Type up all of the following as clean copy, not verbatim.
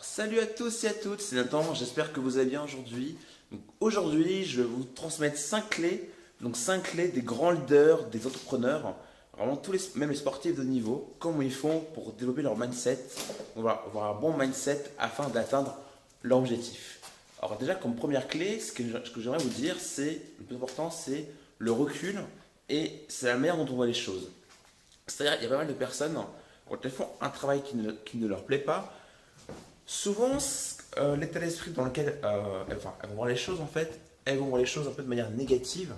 Salut à tous et à toutes, c'est Nathan, j'espère que vous allez bien aujourd'hui. Donc aujourd'hui, je vais vous transmettre 5 clés, donc 5 clés des grands leaders, des entrepreneurs, vraiment même les sportifs de haut niveau, comment ils font pour développer leur mindset, on va avoir un bon mindset afin d'atteindre leur objectif. Alors déjà, comme première clé, ce que j'aimerais vous dire, c'est le plus important, c'est le recul et c'est la manière dont on voit les choses. C'est-à-dire, il y a pas mal de personnes, quand elles font un travail qui ne leur plaît pas, souvent, l'état d'esprit dans lequel elles vont voir les choses, en fait, elles vont voir les choses un peu de manière négative.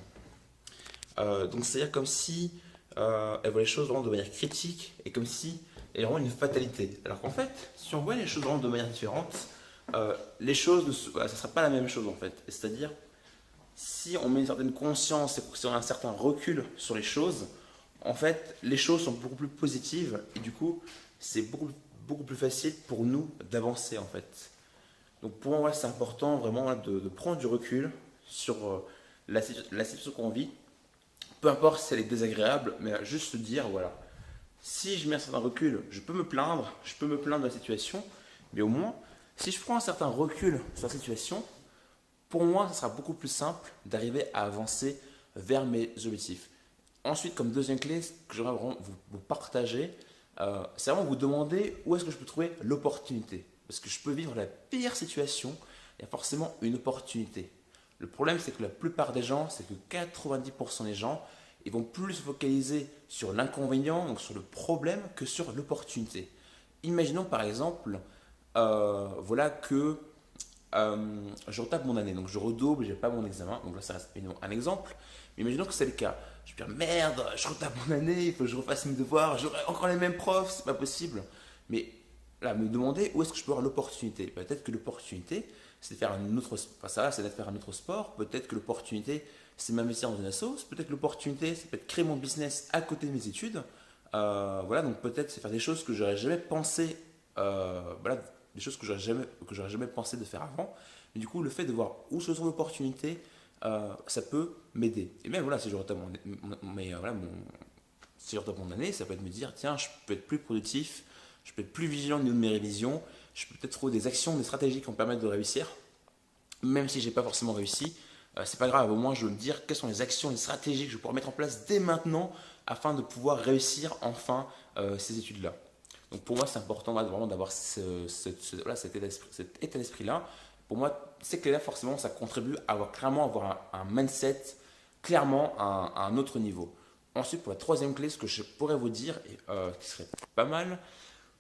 Donc, c'est-à-dire comme si elles voient les choses vraiment de manière critique et comme si il y a vraiment une fatalité. Alors qu'en fait, si on voit les choses vraiment de manière différente, les choses, ça ne sera pas la même chose en fait. C'est-à-dire, si on met une certaine conscience et si on a un certain recul sur les choses, en fait, les choses sont beaucoup plus positives et du coup, c'est beaucoup plus facile pour nous d'avancer en fait. Donc pour moi, c'est important vraiment de prendre du recul sur la situation qu'on vit, peu importe si elle est désagréable, mais juste se dire, voilà, si je mets un certain recul, je peux me plaindre de la situation, mais au moins, si je prends un certain recul sur la situation, pour moi, ça sera beaucoup plus simple d'arriver à avancer vers mes objectifs. Ensuite, comme deuxième clé, ce que j'aimerais vraiment vous partager, c'est vraiment vous demander où est-ce que je peux trouver l'opportunité. Parce que je peux vivre la pire situation, il y a forcément une opportunité. Le problème, c'est que la plupart des gens, c'est que 90% des gens, ils vont plus se focaliser sur l'inconvénient, donc sur le problème, que sur l'opportunité. Imaginons par exemple, voilà que je retape mon année, donc je redouble, j'ai pas mon examen, donc là ça reste un exemple, mais imaginons que c'est le cas. Je me dis merde, je retape mon année, il faut que je refasse mes devoirs, j'aurai encore les mêmes profs, c'est pas possible. Mais là, me demander où est-ce que je peux avoir l'opportunité. Peut-être que l'opportunité, c'est de faire un autre, enfin ça, c'est de faire un autre sport, peut-être que l'opportunité, c'est m'investir dans une assoce, peut-être que l'opportunité, c'est peut-être créer mon business à côté de mes études. Voilà, donc peut-être c'est faire des choses que j'aurais jamais pensé, voilà, des choses que j'aurais jamais pensé de faire avant. Mais du coup, le fait de voir où se trouve l'opportunité, ça peut m'aider. Et même voilà, si je retape si je retape mon année, ça peut être me dire, tiens, je peux être plus productif, je peux être plus vigilant au niveau de mes révisions, je peux peut-être trouver des actions, des stratégies qui vont me permettre de réussir, même si j'ai pas forcément réussi. C'est pas grave, au moins je veux me dire quelles sont les actions, les stratégies que je vais pouvoir mettre en place dès maintenant afin de pouvoir réussir enfin ces études-là. Donc pour moi, c'est important vraiment d'avoir voilà, cet état d'esprit-là. Pour moi, ces clés-là, forcément, ça contribue à clairement avoir un mindset clairement à un autre niveau. Ensuite, pour la troisième clé, ce que je pourrais vous dire, et, qui serait pas mal,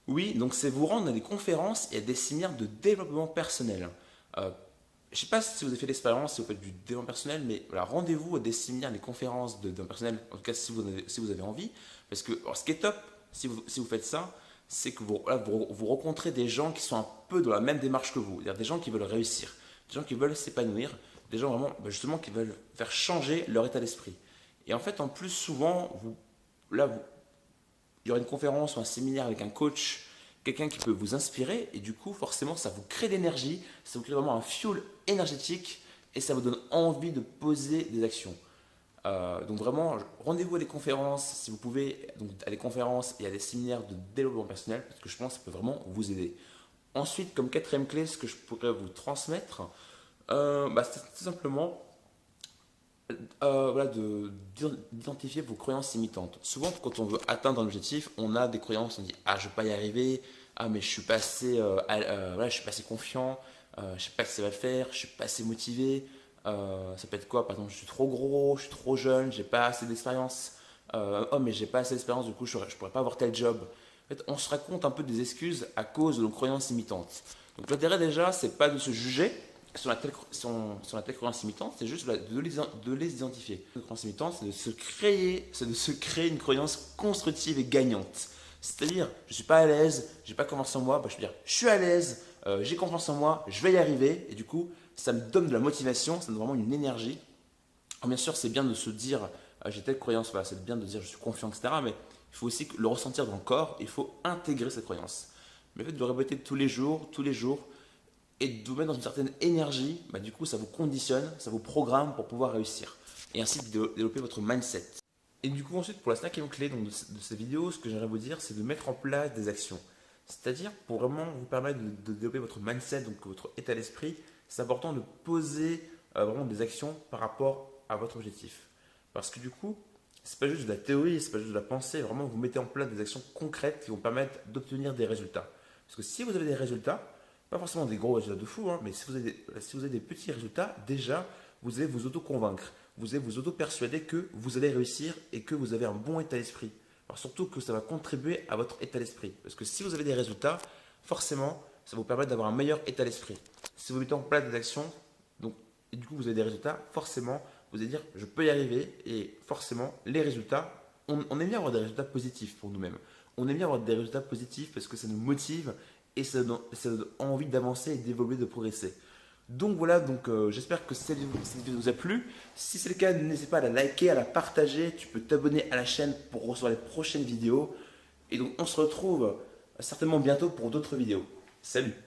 oui, donc c'est vous rendre à des conférences et à des séminaires de développement personnel. Euh, je ne sais pas si vous avez fait l'expérience, si vous faites du développement personnel, mais voilà, rendez-vous à des séminaires, des conférences de développement personnel, en tout cas si vous avez envie. Parce que alors, ce qui est top, si vous faites ça, c'est que vous rencontrez des gens qui sont un peu dans la même démarche que vous. C'est-à-dire des gens qui veulent réussir, des gens qui veulent s'épanouir, des gens vraiment, justement, qui veulent faire changer leur état d'esprit. Et en fait, en plus, souvent, il y aura une conférence ou un séminaire avec un coach, quelqu'un qui peut vous inspirer, et du coup, forcément, ça vous crée de l'énergie, ça vous crée vraiment un fuel énergétique, et ça vous donne envie de poser des actions. Donc vraiment, rendez-vous à des conférences, si vous pouvez, donc à des conférences et à des séminaires de développement personnel, parce que je pense que ça peut vraiment vous aider. Ensuite, comme quatrième clé, ce que je pourrais vous transmettre, c'est tout simplement voilà, d'identifier vos croyances limitantes. Souvent, quand on veut atteindre un objectif, on a des croyances, on dit ah, je ne vais pas y arriver, ah, mais je suis pas assez, voilà, je suis pas assez confiant, je sais pas si ça va le faire, je suis pas assez motivé. Ça peut être quoi? Par exemple, je suis trop gros, je suis trop jeune, j'ai pas assez d'expérience. Oh, mais j'ai pas assez d'expérience, du coup, je pourrais pas avoir tel job. En fait, on se raconte un peu des excuses à cause de nos croyances limitantes. Donc, l'intérêt déjà, c'est pas de se juger sur la telle croyance limitante, c'est juste de les identifier. La croyance limitante, c'est de se créer une croyance constructive et gagnante. C'est-à-dire, je suis pas à l'aise, j'ai pas confiance en moi, je peux dire, je suis à l'aise, j'ai confiance en moi, je vais y arriver, et du coup, ça me donne de la motivation, ça me donne vraiment une énergie. Alors, bien sûr, c'est bien de se dire, j'ai telle croyance, voilà, c'est bien de dire, je suis confiant, etc. Mais il faut aussi le ressentir dans le corps, il faut intégrer cette croyance. Mais le fait de le répéter tous les jours, et de vous mettre dans une certaine énergie, du coup, ça vous conditionne, ça vous programme pour pouvoir réussir. Et ainsi de développer votre mindset. Et du coup, ensuite, pour la cinquième clé donc, de cette vidéo, ce que j'aimerais vous dire, c'est de mettre en place des actions. C'est-à-dire, pour vraiment vous permettre de développer votre mindset, donc votre état d'esprit, c'est important de poser vraiment des actions par rapport à votre objectif. Parce que du coup, c'est pas juste de la théorie, c'est pas juste de la pensée, vraiment vous mettez en place des actions concrètes qui vont permettre d'obtenir des résultats. Parce que si vous avez des résultats, pas forcément des gros résultats de fou, hein, mais si vous avez des petits résultats, déjà, vous allez vous auto-convaincre, vous allez vous auto-persuader que vous allez réussir et que vous avez un bon état d'esprit. Alors surtout que ça va contribuer à votre état d'esprit. Parce que si vous avez des résultats, forcément, ça va vous permettre d'avoir un meilleur état d'esprit. Si vous mettez en place des actions, donc, et du coup vous avez des résultats, forcément, vous allez dire je peux y arriver. Et forcément, les résultats, on aime bien avoir des résultats positifs pour nous-mêmes. On aime bien avoir des résultats positifs parce que ça nous motive et ça donne envie d'avancer et d'évoluer, de progresser. Donc voilà, j'espère que cette vidéo vous a plu. Si c'est le cas, n'hésitez pas à la liker, à la partager. Tu peux t'abonner à la chaîne pour recevoir les prochaines vidéos. Et donc on se retrouve certainement bientôt pour d'autres vidéos. Salut!